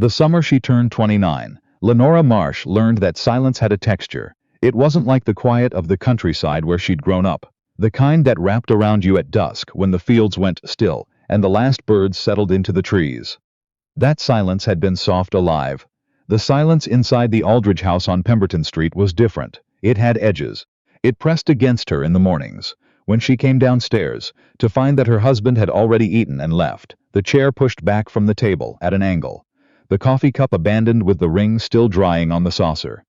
The summer she turned 29, Lenora Marsh learned that silence had a texture. It wasn't like the quiet of the countryside where she'd grown up, the kind that wrapped around you at dusk when the fields went still and the last birds settled into the trees. That silence had been soft, alive. The silence inside the Aldridge house on Pemberton Street was different. It had edges. It pressed against her in the mornings, when she came downstairs, to find that her husband had already eaten and left, the chair pushed back from the table at an angle, the coffee cup abandoned with the ring still drying on the saucer.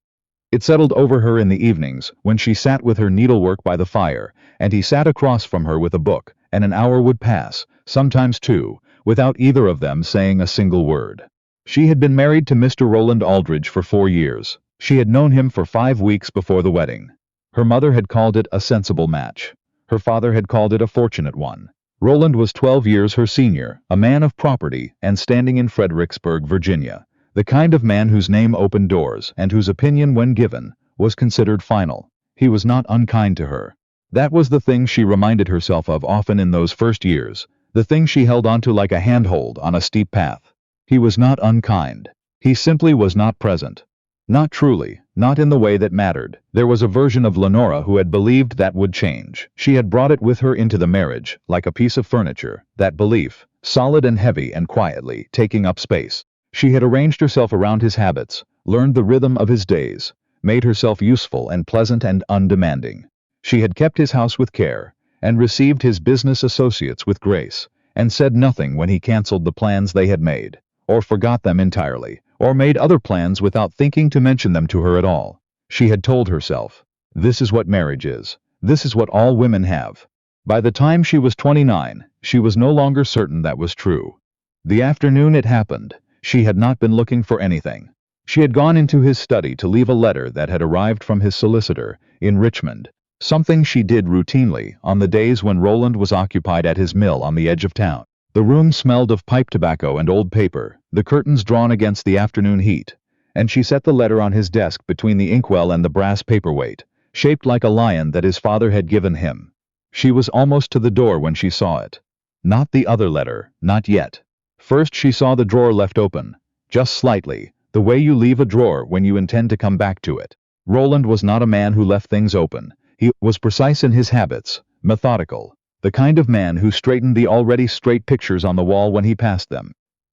It settled over her in the evenings, when she sat with her needlework by the fire, and he sat across from her with a book, and an hour would pass, sometimes two, without either of them saying a single word. She had been married to Mr. Roland Aldridge for 4 years. She had known him for 5 weeks before the wedding. Her mother had called it a sensible match. Her father had called it a fortunate one. Roland was 12 years her senior, a man of property and standing in Fredericksburg, Virginia, the kind of man whose name opened doors and whose opinion, when given, was considered final. He was not unkind to her. That was the thing she reminded herself of often in those first years, the thing she held onto like a handhold on a steep path. He was not unkind. He simply was not present. Not truly, not in the way that mattered. There was a version of Lenora who had believed that would change. She had brought it with her into the marriage, like a piece of furniture, that belief, solid and heavy and quietly taking up space. She had arranged herself around his habits, learned the rhythm of his days, made herself useful and pleasant and undemanding. She had kept his house with care, and received his business associates with grace, and said nothing when he canceled the plans they had made, or forgot them entirely, or made other plans without thinking to mention them to her at all. She had told herself, this is what marriage is. This is what all women have. By the time she was 29, she was no longer certain that was true. The afternoon it happened, she had not been looking for anything. She had gone into his study to leave a letter that had arrived from his solicitor in Richmond, something she did routinely on the days when Roland was occupied at his mill on the edge of town. The room smelled of pipe tobacco and old paper, the curtains drawn against the afternoon heat, and she set the letter on his desk between the inkwell and the brass paperweight, shaped like a lion that his father had given him. She was almost to the door when she saw it. Not the other letter, not yet. First she saw the drawer left open, just slightly, the way you leave a drawer when you intend to come back to it. Roland was not a man who left things open. He was precise in his habits, methodical. The kind of man who straightened the already straight pictures on the wall when he passed them.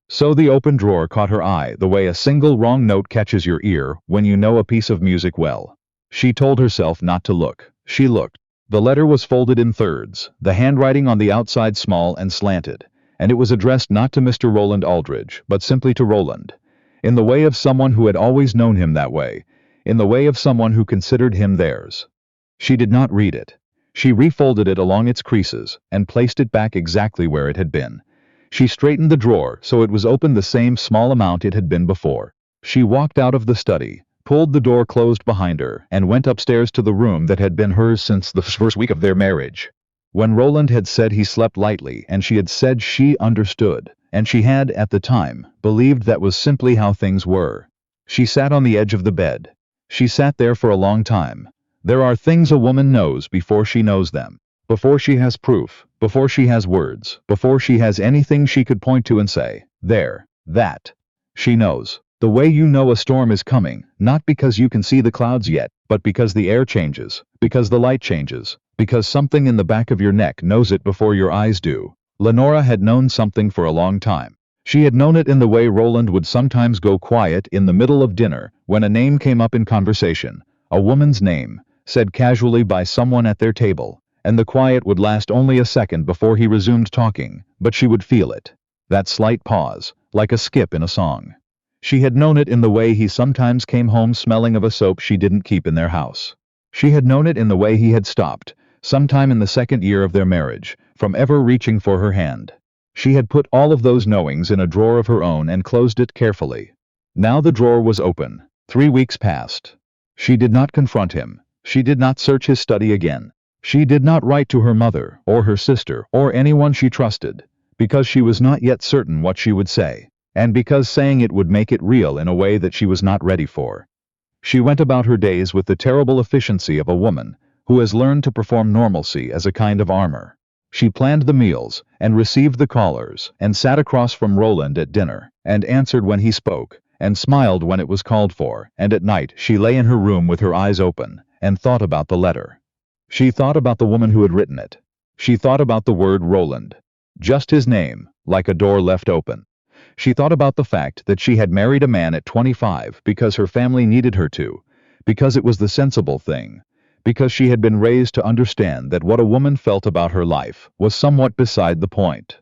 So the open drawer caught her eye the way a single wrong note catches your ear when you know a piece of music well. She told herself not to look. She looked. The letter was folded in thirds, the handwriting on the outside small and slanted, and it was addressed not to Mr. Roland Aldridge, but simply to Roland, in the way of someone who had always known him that way, in the way of someone who considered him theirs. She did not read it. She refolded it along its creases and placed it back exactly where it had been. She straightened the drawer so it was open the same small amount it had been before. She walked out of the study, pulled the door closed behind her, and went upstairs to the room that had been hers since the first week of their marriage. When Roland had said he slept lightly and she had said she understood, and she had, at the time, believed that was simply how things were. She sat on the edge of the bed. She sat there for a long time. There are things a woman knows before she knows them, before she has proof, before she has words, before she has anything she could point to and say, there, that. She knows. The way you know a storm is coming, not because you can see the clouds yet, but because the air changes, because the light changes, because something in the back of your neck knows it before your eyes do. Lenora had known something for a long time. She had known it in the way Roland would sometimes go quiet in the middle of dinner when a name came up in conversation, a woman's name, said casually by someone at their table, and the quiet would last only a second before he resumed talking, but she would feel it. That slight pause, like a skip in a song. She had known it in the way he sometimes came home smelling of a soap she didn't keep in their house. She had known it in the way he had stopped, sometime in the second year of their marriage, from ever reaching for her hand. She had put all of those knowings in a drawer of her own and closed it carefully. Now the drawer was open. 3 weeks passed. She did not confront him. She did not search his study again. She did not write to her mother, or her sister, or anyone she trusted, because she was not yet certain what she would say, and because saying it would make it real in a way that she was not ready for. She went about her days with the terrible efficiency of a woman who has learned to perform normalcy as a kind of armor. She planned the meals, and received the callers, and sat across from Roland at dinner, and answered when he spoke, and smiled when it was called for, and at night she lay in her room with her eyes open, and thought about the letter. She thought about the woman who had written it. She thought about the word Roland. Just his name, like a door left open. She thought about the fact that she had married a man at 25 because her family needed her to, because it was the sensible thing, because she had been raised to understand that what a woman felt about her life was somewhat beside the point.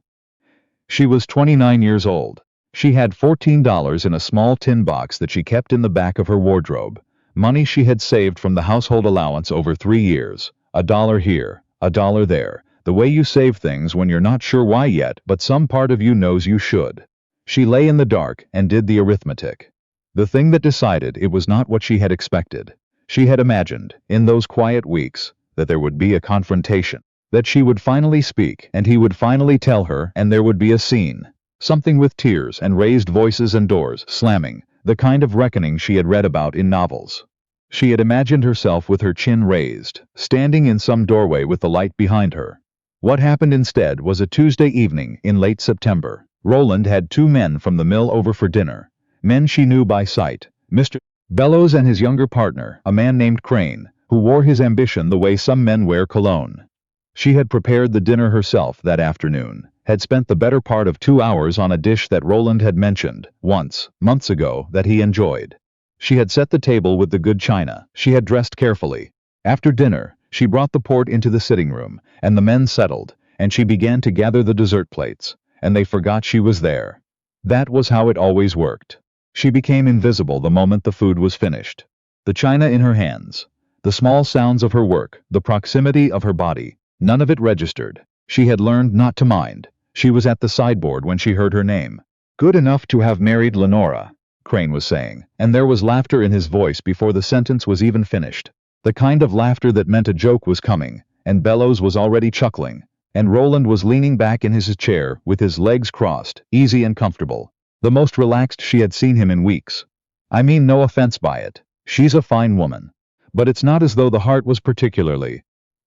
She was 29 years old. She had $14 in a small tin box that she kept in the back of her wardrobe, money she had saved from the household allowance over 3 years, $1 here, $1 there, the way you save things when you're not sure why yet, but some part of you knows you should. She lay in the dark and did the arithmetic. The thing that decided it was not what she had expected. She had imagined, in those quiet weeks, that there would be a confrontation, that she would finally speak and he would finally tell her and there would be a scene, something with tears and raised voices and doors slamming, the kind of reckoning she had read about in novels. She had imagined herself with her chin raised, standing in some doorway with the light behind her. What happened instead was a Tuesday evening in late September. Roland had 2 men from the mill over for dinner, men she knew by sight, Mr. Bellows and his younger partner, a man named Crane, who wore his ambition the way some men wear cologne. She had prepared the dinner herself that afternoon, had spent the better part of 2 hours on a dish that Roland had mentioned, once, months ago, that he enjoyed. She had set the table with the good china, she had dressed carefully. After dinner, she brought the port into the sitting room, and the men settled, and she began to gather the dessert plates, and they forgot she was there. That was how it always worked. She became invisible the moment the food was finished. The china in her hands, the small sounds of her work, the proximity of her body, none of it registered. She had learned not to mind. She was at the sideboard when she heard her name. Good enough to have married Lenora, Crane was saying, and there was laughter in his voice before the sentence was even finished. The kind of laughter that meant a joke was coming, and Bellows was already chuckling, and Roland was leaning back in his chair with his legs crossed, easy and comfortable. The most relaxed she had seen him in weeks. I mean no offense by it. She's a fine woman. But it's not as though the heart was particularly.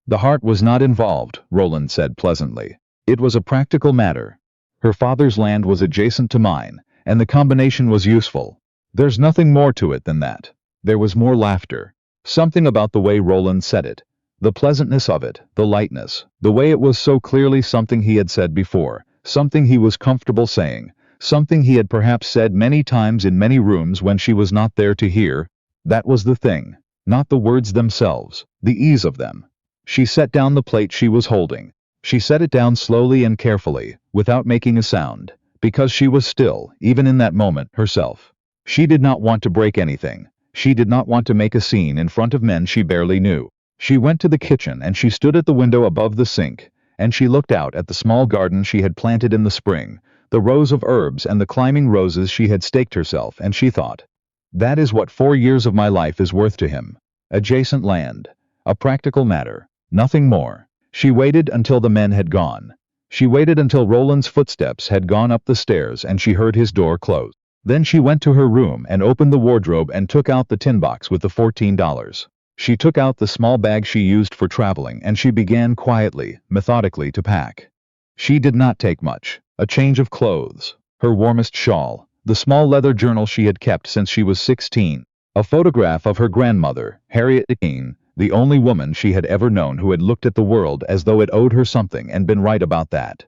The heart was not involved, Roland said pleasantly. It was a practical matter. Her father's land was adjacent to mine, and the combination was useful. There's nothing more to it than that. There was more laughter. Something about the way Roland said it. The pleasantness of it, the lightness, the way it was so clearly something he had said before, something he was comfortable saying, something he had perhaps said many times in many rooms when she was not there to hear. That was the thing, not the words themselves, the ease of them. She set down the plate she was holding. She set it down slowly and carefully, without making a sound, because she was still, even in that moment, herself. She did not want to break anything. She did not want to make a scene in front of men she barely knew. She went to the kitchen and she stood at the window above the sink, and she looked out at the small garden she had planted in the spring, the rows of herbs and the climbing roses she had staked herself, and she thought, that is what 4 years of my life is worth to him. Adjacent land. A practical matter. Nothing more. She waited until the men had gone. She waited until Roland's footsteps had gone up the stairs and she heard his door close. Then she went to her room and opened the wardrobe and took out the tin box with the $14. She took out the small bag she used for traveling and she began quietly, methodically to pack. She did not take much. A change of clothes, her warmest shawl, the small leather journal she had kept since she was 16, a photograph of her grandmother, Harriet Dean, the only woman she had ever known who had looked at the world as though it owed her something and been right about that.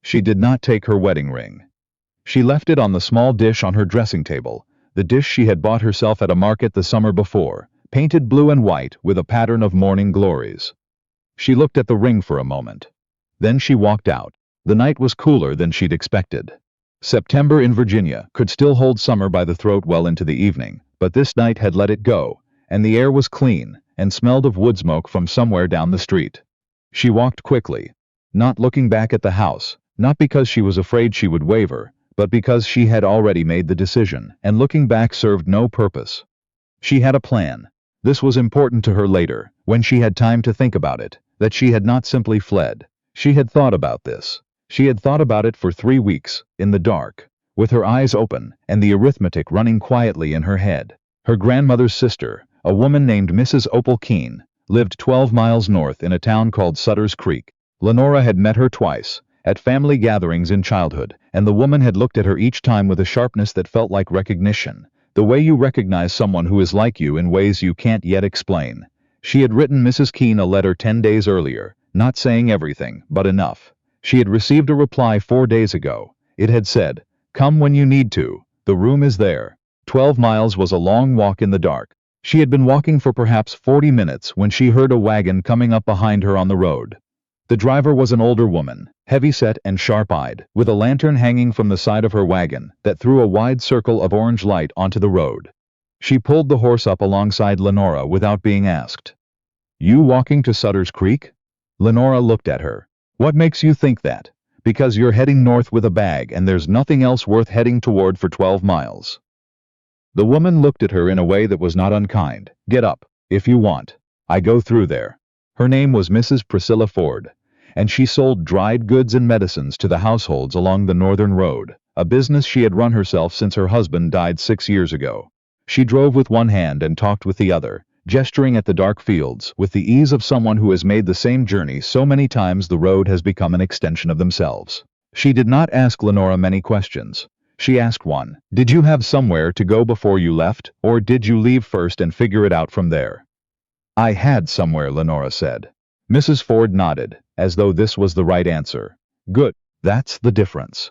She did not take her wedding ring. She left it on the small dish on her dressing table, the dish she had bought herself at a market the summer before, painted blue and white with a pattern of morning glories. She looked at the ring for a moment. Then she walked out. The night was cooler than she'd expected. September in Virginia could still hold summer by the throat well into the evening, but this night had let it go, and the air was clean, and smelled of wood smoke from somewhere down the street. She walked quickly, not looking back at the house, not because she was afraid she would waver, but because she had already made the decision, and looking back served no purpose. She had a plan. This was important to her later, when she had time to think about it, that she had not simply fled. She had thought about this. She had thought about it for 3 weeks, in the dark, with her eyes open and the arithmetic running quietly in her head. Her grandmother's sister, a woman named Mrs. Opal Keene, lived 12 miles north in a town called Sutter's Creek. Lenora had met her twice, at family gatherings in childhood, and the woman had looked at her each time with a sharpness that felt like recognition, the way you recognize someone who is like you in ways you can't yet explain. She had written Mrs. Keene a letter 10 days earlier, not saying everything, but enough. She had received a reply 4 days ago. It had said, "Come when you need to. The room is there." 12 miles was a long walk in the dark. She had been walking for perhaps 40 minutes when she heard a wagon coming up behind her on the road. The driver was an older woman, heavy-set and sharp-eyed, with a lantern hanging from the side of her wagon that threw a wide circle of orange light onto the road. She pulled the horse up alongside Lenora without being asked. "You walking to Sutter's Creek?" Lenora looked at her. "What makes you think that?" "Because you're heading north with a bag and there's nothing else worth heading toward for 12 miles. The woman looked at her in a way that was not unkind. "Get up, if you want. I go through there." Her name was Mrs. Priscilla Ford, and she sold dried goods and medicines to the households along the northern road, a business she had run herself since her husband died 6 years ago. She drove with one hand and talked with the other, gesturing at the dark fields with the ease of someone who has made the same journey so many times the road has become an extension of themselves. She did not ask Lenora many questions. She asked one, "Did you have somewhere to go before you left, or did you leave first and figure it out from there?" "I had somewhere," Lenora said. Mrs. Ford nodded, as though this was the right answer. "Good, that's the difference."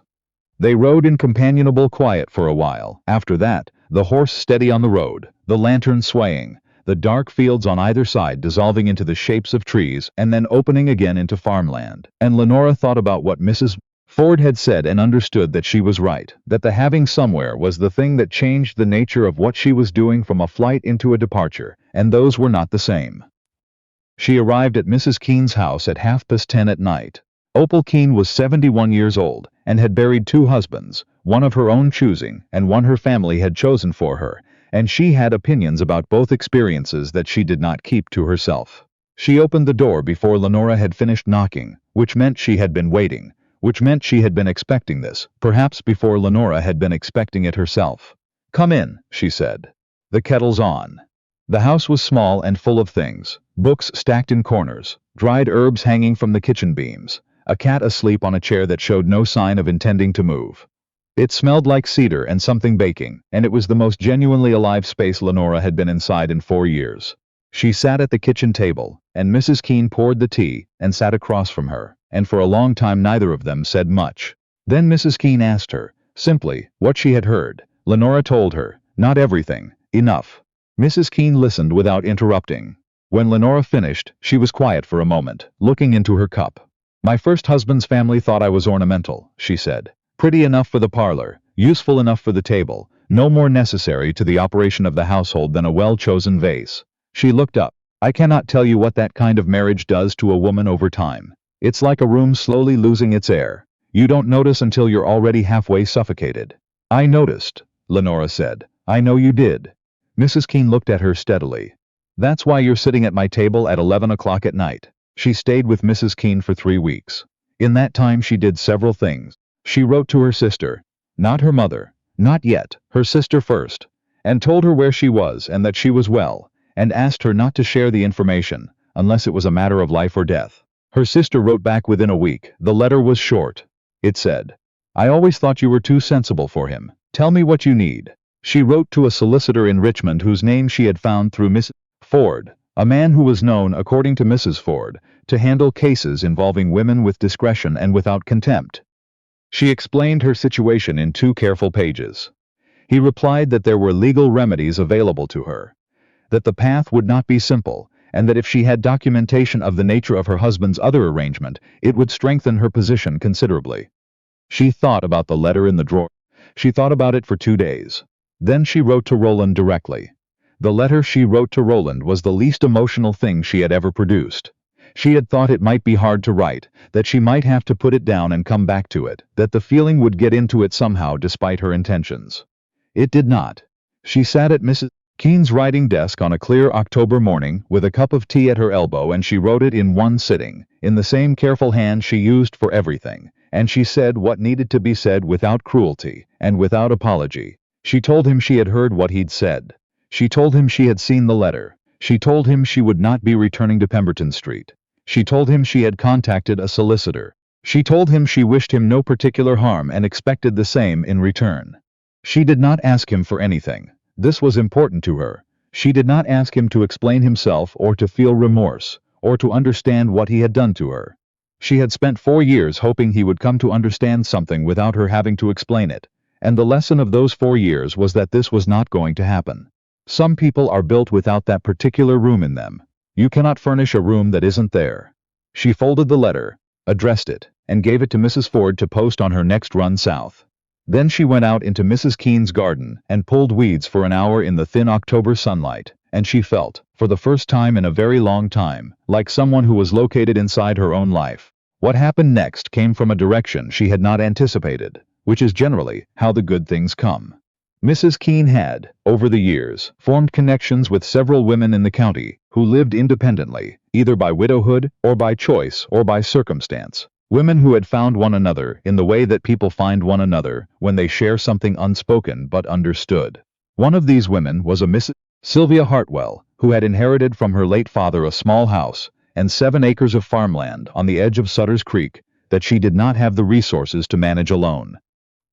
They rode in companionable quiet for a while. After that, the horse steady on the road, the lantern swaying, the dark fields on either side dissolving into the shapes of trees and then opening again into farmland. And Lenora thought about what Mrs. Ford had said and understood that she was right, that the having somewhere was the thing that changed the nature of what she was doing from a flight into a departure, and those were not the same. She arrived at Mrs. Keene's house at 10:30 at night. Opal Keene was 71 years old and had buried 2 husbands, one of her own choosing and one her family had chosen for her, and she had opinions about both experiences that she did not keep to herself. She opened the door before Lenora had finished knocking, which meant she had been waiting, which meant she had been expecting this, perhaps before Lenora had been expecting it herself. "Come in," she said. "The kettle's on." The house was small and full of things, books stacked in corners, dried herbs hanging from the kitchen beams, a cat asleep on a chair that showed no sign of intending to move. It smelled like cedar and something baking, and it was the most genuinely alive space Lenora had been inside in 4 years. She sat at the kitchen table, and Mrs. Keene poured the tea and sat across from her, and for a long time neither of them said much. Then Mrs. Keene asked her, simply, what she had heard. Lenora told her, not everything, enough. Mrs. Keene listened without interrupting. When Lenora finished, she was quiet for a moment, looking into her cup. "My first husband's family thought I was ornamental," she said. "Pretty enough for the parlor, useful enough for the table, no more necessary to the operation of the household than a well-chosen vase." She looked up. "I cannot tell you what that kind of marriage does to a woman over time. It's like a room slowly losing its air. You don't notice until you're already halfway suffocated." "I noticed," Lenora said. "I know you did." Mrs. Keene looked at her steadily. "That's why you're sitting at my table at 11 o'clock at night." She stayed with Mrs. Keene for 3 weeks. In that time she did several things. She wrote to her sister, not her mother, not yet, her sister first, and told her where she was and that she was well, and asked her not to share the information, unless it was a matter of life or death. Her sister wrote back within a week. The letter was short. It said, "I always thought you were too sensible for him. Tell me what you need." She wrote to a solicitor in Richmond whose name she had found through Miss Ford, a man who was known, according to Mrs. Ford, to handle cases involving women with discretion and without contempt. She explained her situation in 2 careful pages. He replied that there were legal remedies available to her, that the path would not be simple, and that if she had documentation of the nature of her husband's other arrangement, it would strengthen her position considerably. She thought about the letter in the drawer. She thought about it for 2 days. Then she wrote to Roland directly. The letter she wrote to Roland was the least emotional thing she had ever produced. She had thought it might be hard to write, that she might have to put it down and come back to it, that the feeling would get into it somehow despite her intentions. It did not. She sat at Mrs. Keene's writing desk on a clear October morning with a cup of tea at her elbow, and she wrote it in one sitting, in the same careful hand she used for everything, and she said what needed to be said without cruelty and without apology. She told him she had heard what he'd said. She told him she had seen the letter. She told him she would not be returning to Pemberton Street. She told him she had contacted a solicitor. She told him she wished him no particular harm and expected the same in return. She did not ask him for anything. This was important to her. She did not ask him to explain himself or to feel remorse, or to understand what he had done to her. She had spent 4 years hoping he would come to understand something without her having to explain it, and the lesson of those 4 years was that this was not going to happen. Some people are built without that particular room in them. You cannot furnish a room that isn't there. She folded the letter, addressed it, and gave it to Mrs. Ford to post on her next run south. Then she went out into Mrs. Keene's garden and pulled weeds for an hour in the thin October sunlight, and she felt, for the first time in a very long time, like someone who was located inside her own life. What happened next came from a direction she had not anticipated, which is generally how the good things come. Mrs. Keene had, over the years, formed connections with several women in the county who lived independently, either by widowhood or by choice or by circumstance. Women who had found one another in the way that people find one another when they share something unspoken but understood. One of these women was a Mrs. Sylvia Hartwell, who had inherited from her late father a small house and 7 acres of farmland on the edge of Sutter's Creek that she did not have the resources to manage alone.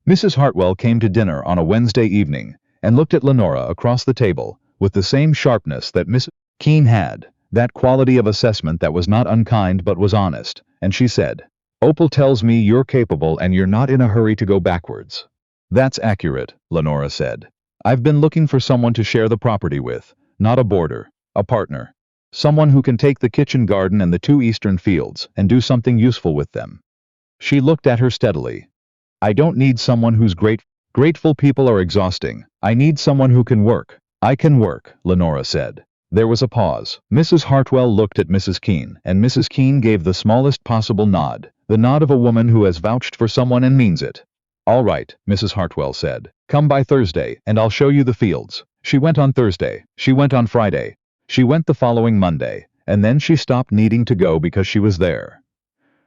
Mrs. Hartwell came to dinner on a Wednesday evening and looked at Lenora across the table with the same sharpness that Mrs. Keene had, that quality of assessment that was not unkind but was honest, and she said, "Opal tells me you're capable and you're not in a hurry to go backwards." "That's accurate," Lenora said. "I've been looking for someone to share the property with, not a boarder, a partner. Someone who can take the kitchen garden and the 2 eastern fields and do something useful with them." She looked at her steadily. "I don't need someone who's grateful. People are exhausting. I need someone who can work." "I can work," Lenora said. There was a pause. Mrs. Hartwell looked at Mrs. Keene, and Mrs. Keene gave the smallest possible nod, the nod of a woman who has vouched for someone and means it. "All right," Mrs. Hartwell said. "Come by Thursday, and I'll show you the fields." She went on Thursday. She went on Friday. She went the following Monday, and then she stopped needing to go because she was there.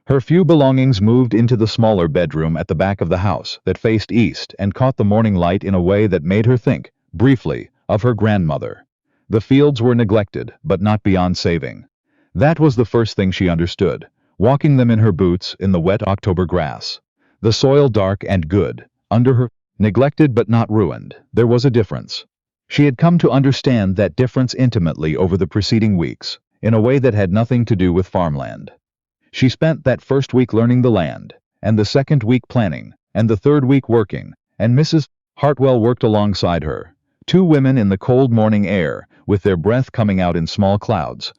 Her few belongings moved into the smaller bedroom at the back of the house that faced east and caught the morning light in a way that made her think, briefly, of her grandmother. The fields were neglected, but not beyond saving. That was the first thing she understood, walking them in her boots in the wet October grass. The soil dark and good, under her, neglected but not ruined. There was a difference. She had come to understand that difference intimately over the preceding weeks, in a way that had nothing to do with farmland. She spent that first week learning the land, and the second week planning, and the third week working, and Mrs. Hartwell worked alongside her. 2 women in the cold morning air, with their breath coming out in small clouds.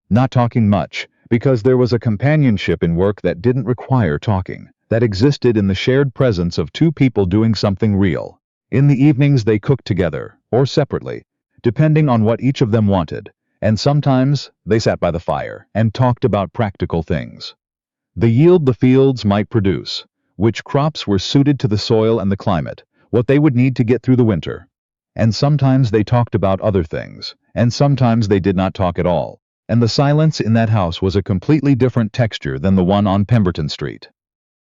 Not talking much, because there was a companionship in work that didn't require talking, that existed in the shared presence of 2 people doing something real. In the evenings they cooked together, or separately, depending on what each of them wanted, and sometimes they sat by the fire and talked about practical things. The yield the fields might produce, which crops were suited to the soil and the climate, what they would need to get through the winter. And sometimes they talked about other things, and sometimes they did not talk at all, and the silence in that house was a completely different texture than the one on Pemberton Street.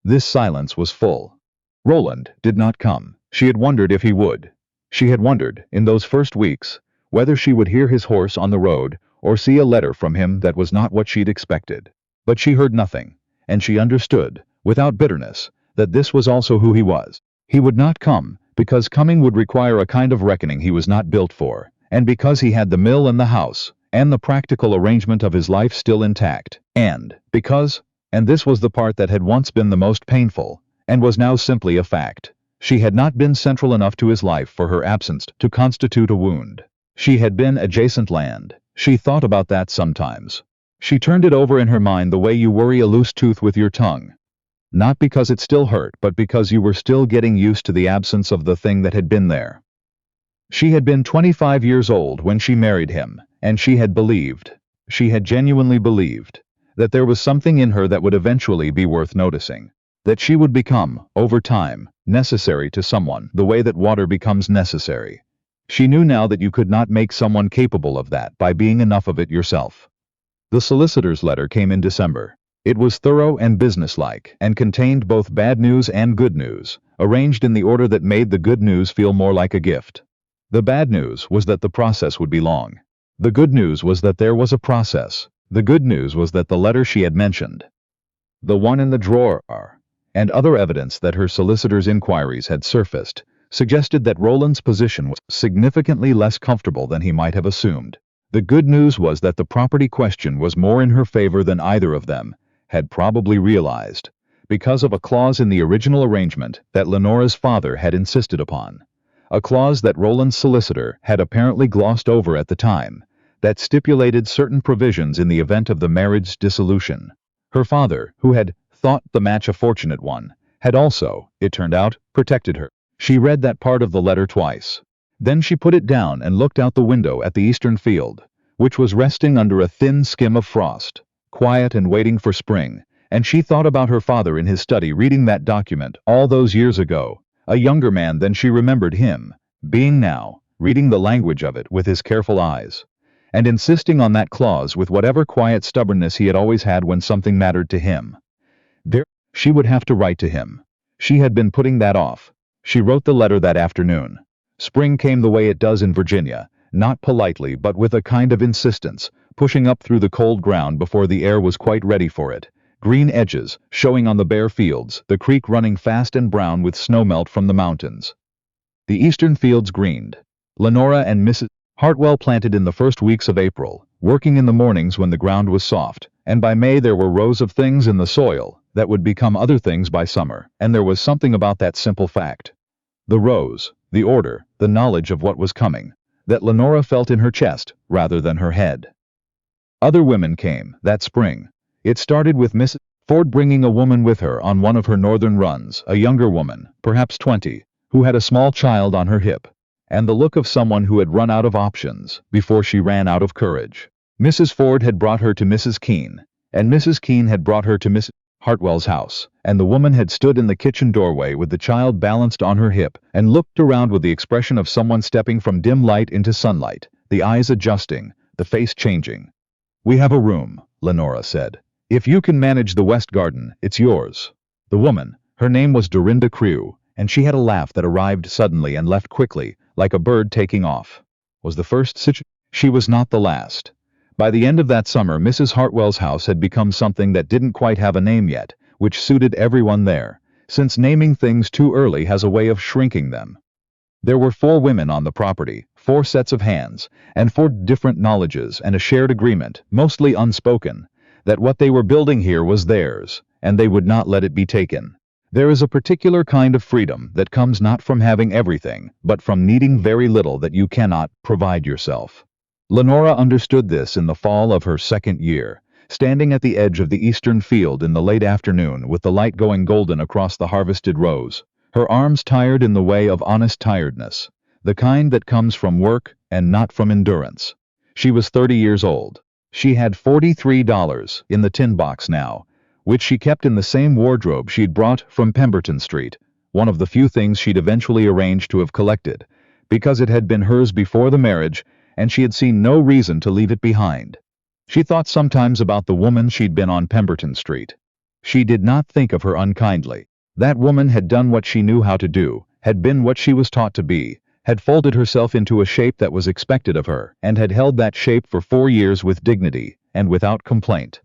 This silence was full. Roland did not come. She had wondered if he would. She had wondered, in those first weeks, whether she would hear his horse on the road or see a letter from him that was not what she'd expected. But she heard nothing, and she understood, without bitterness, that this was also who he was. He would not come, because coming would require a kind of reckoning he was not built for, and because he had the mill and the house, and the practical arrangement of his life still intact, and because, and this was the part that had once been the most painful, and was now simply a fact, she had not been central enough to his life for her absence to constitute a wound. She had been adjacent land. She thought about that sometimes. She turned it over in her mind the way you worry a loose tooth with your tongue. Not because it still hurt, but because you were still getting used to the absence of the thing that had been there. She had been 25 years old when she married him, and she had genuinely believed, that there was something in her that would eventually be worth noticing, that she would become, over time, necessary to someone, the way that water becomes necessary. She knew now that you could not make someone capable of that by being enough of it yourself. The solicitor's letter came in December. It was thorough and businesslike, and contained both bad news and good news, arranged in the order that made the good news feel more like a gift. The bad news was that the process would be long. The good news was that there was a process. The good news was that the letter she had mentioned, the one in the drawer, and other evidence that her solicitor's inquiries had surfaced, suggested that Roland's position was significantly less comfortable than he might have assumed. The good news was that the property question was more in her favor than either of them had probably realized, because of a clause in the original arrangement that Lenora's father had insisted upon. A clause that Roland's solicitor had apparently glossed over at the time, that stipulated certain provisions in the event of the marriage's dissolution. Her father, who had thought the match a fortunate one, had also, it turned out, protected her. She read that part of the letter twice. Then she put it down and looked out the window at the eastern field, which was resting under a thin skim of frost, quiet and waiting for spring, and she thought about her father in his study reading that document all those years ago, a younger man than she remembered him, being now, reading the language of it with his careful eyes, and insisting on that clause with whatever quiet stubbornness he had always had when something mattered to him. There, she would have to write to him. She had been putting that off. She wrote the letter that afternoon. Spring came the way it does in Virginia, not politely but with a kind of insistence, pushing up through the cold ground before the air was quite ready for it. Green edges showing on the bare fields, the creek running fast and brown with snowmelt from the mountains. The eastern fields greened. Lenora and Mrs. Hartwell planted in the first weeks of April, working in the mornings when the ground was soft, and by May there were rows of things in the soil that would become other things by summer, and there was something about that simple fact. The rows, the order, the knowledge of what was coming, that Lenora felt in her chest rather than her head. Other women came that spring. It started with Mrs. Ford bringing a woman with her on one of her northern runs, a younger woman, perhaps 20, who had a small child on her hip, and the look of someone who had run out of options before she ran out of courage. Mrs. Ford had brought her to Mrs. Keene, and Mrs. Keene had brought her to Mrs. Hartwell's house, and the woman had stood in the kitchen doorway with the child balanced on her hip and looked around with the expression of someone stepping from dim light into sunlight, the eyes adjusting, the face changing. "We have a room," Lenora said. "If you can manage the west garden, it's yours." The woman, her name was Dorinda Crewe, and she had a laugh that arrived suddenly and left quickly, like a bird taking off. Was the first situation. She was not the last. By the end of that summer, Mrs. Hartwell's house had become something that didn't quite have a name yet, which suited everyone there, since naming things too early has a way of shrinking them. There were 4 women on the property, 4 sets of hands, and 4 different knowledges and a shared agreement, mostly unspoken, that what they were building here was theirs, and they would not let it be taken. There is a particular kind of freedom that comes not from having everything, but from needing very little that you cannot provide yourself. Lenora understood this in the fall of her second year, standing at the edge of the eastern field in the late afternoon with the light going golden across the harvested rows, her arms tired in the way of honest tiredness, the kind that comes from work and not from endurance. She was 30 years old. She had $43 in the tin box now, which she kept in the same wardrobe she'd brought from Pemberton Street, one of the few things she'd eventually arranged to have collected, because it had been hers before the marriage and she had seen no reason to leave it behind. She thought sometimes about the woman she'd been on Pemberton Street. She did not think of her unkindly. That woman had done what she knew how to do, had been what she was taught to be, had folded herself into a shape that was expected of her, and had held that shape for 4 years with dignity and without complaint.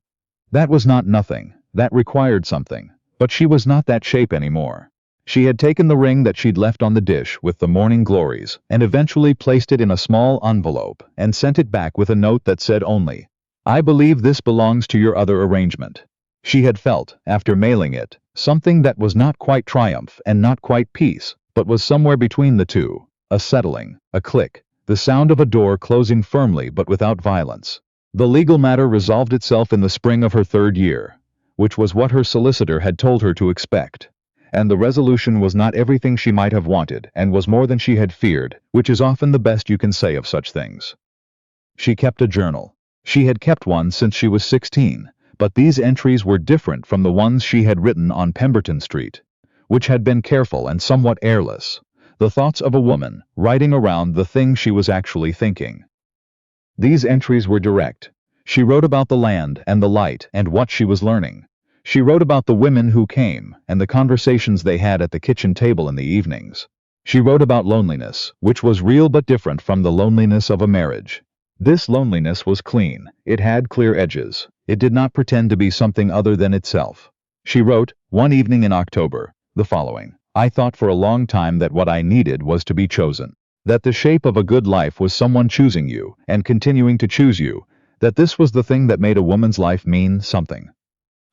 That was not nothing, that required something, but she was not that shape anymore. She had taken the ring that she'd left on the dish with the morning glories and eventually placed it in a small envelope and sent it back with a note that said only, "I believe this belongs to your other arrangement." She had felt, after mailing it, something that was not quite triumph and not quite peace, but was somewhere between the two, a settling, a click, the sound of a door closing firmly but without violence. The legal matter resolved itself in the spring of her 3rd year, which was what her solicitor had told her to expect. And the resolution was not everything she might have wanted, and was more than she had feared, which is often the best you can say of such things. She kept a journal. She had kept one since she was 16, but these entries were different from the ones she had written on Pemberton Street, which had been careful and somewhat airless, the thoughts of a woman writing around the thing she was actually thinking. These entries were direct. She wrote about the land and the light and what she was learning. She wrote about the women who came and the conversations they had at the kitchen table in the evenings. She wrote about loneliness, which was real but different from the loneliness of a marriage. This loneliness was clean. It had clear edges. It did not pretend to be something other than itself. She wrote, one evening in October, the following. I thought for a long time that what I needed was to be chosen. That the shape of a good life was someone choosing you and continuing to choose you. That this was the thing that made a woman's life mean something.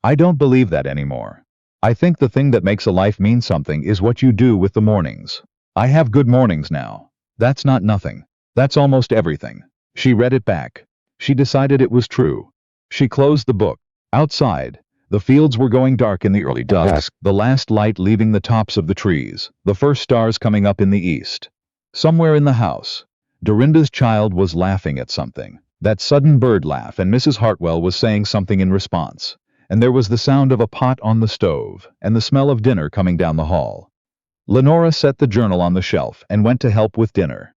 I don't believe that anymore. I think the thing that makes a life mean something is what you do with the mornings. I have good mornings now. That's not nothing. That's almost everything. She read it back. She decided it was true. She closed the book. Outside, the fields were going dark in the early dusk, the last light leaving the tops of the trees, the first stars coming up in the east. Somewhere in the house, Dorinda's child was laughing at something. That sudden bird laugh, and Mrs. Hartwell was saying something in response. And there was the sound of a pot on the stove, and the smell of dinner coming down the hall. Lenora set the journal on the shelf and went to help with dinner.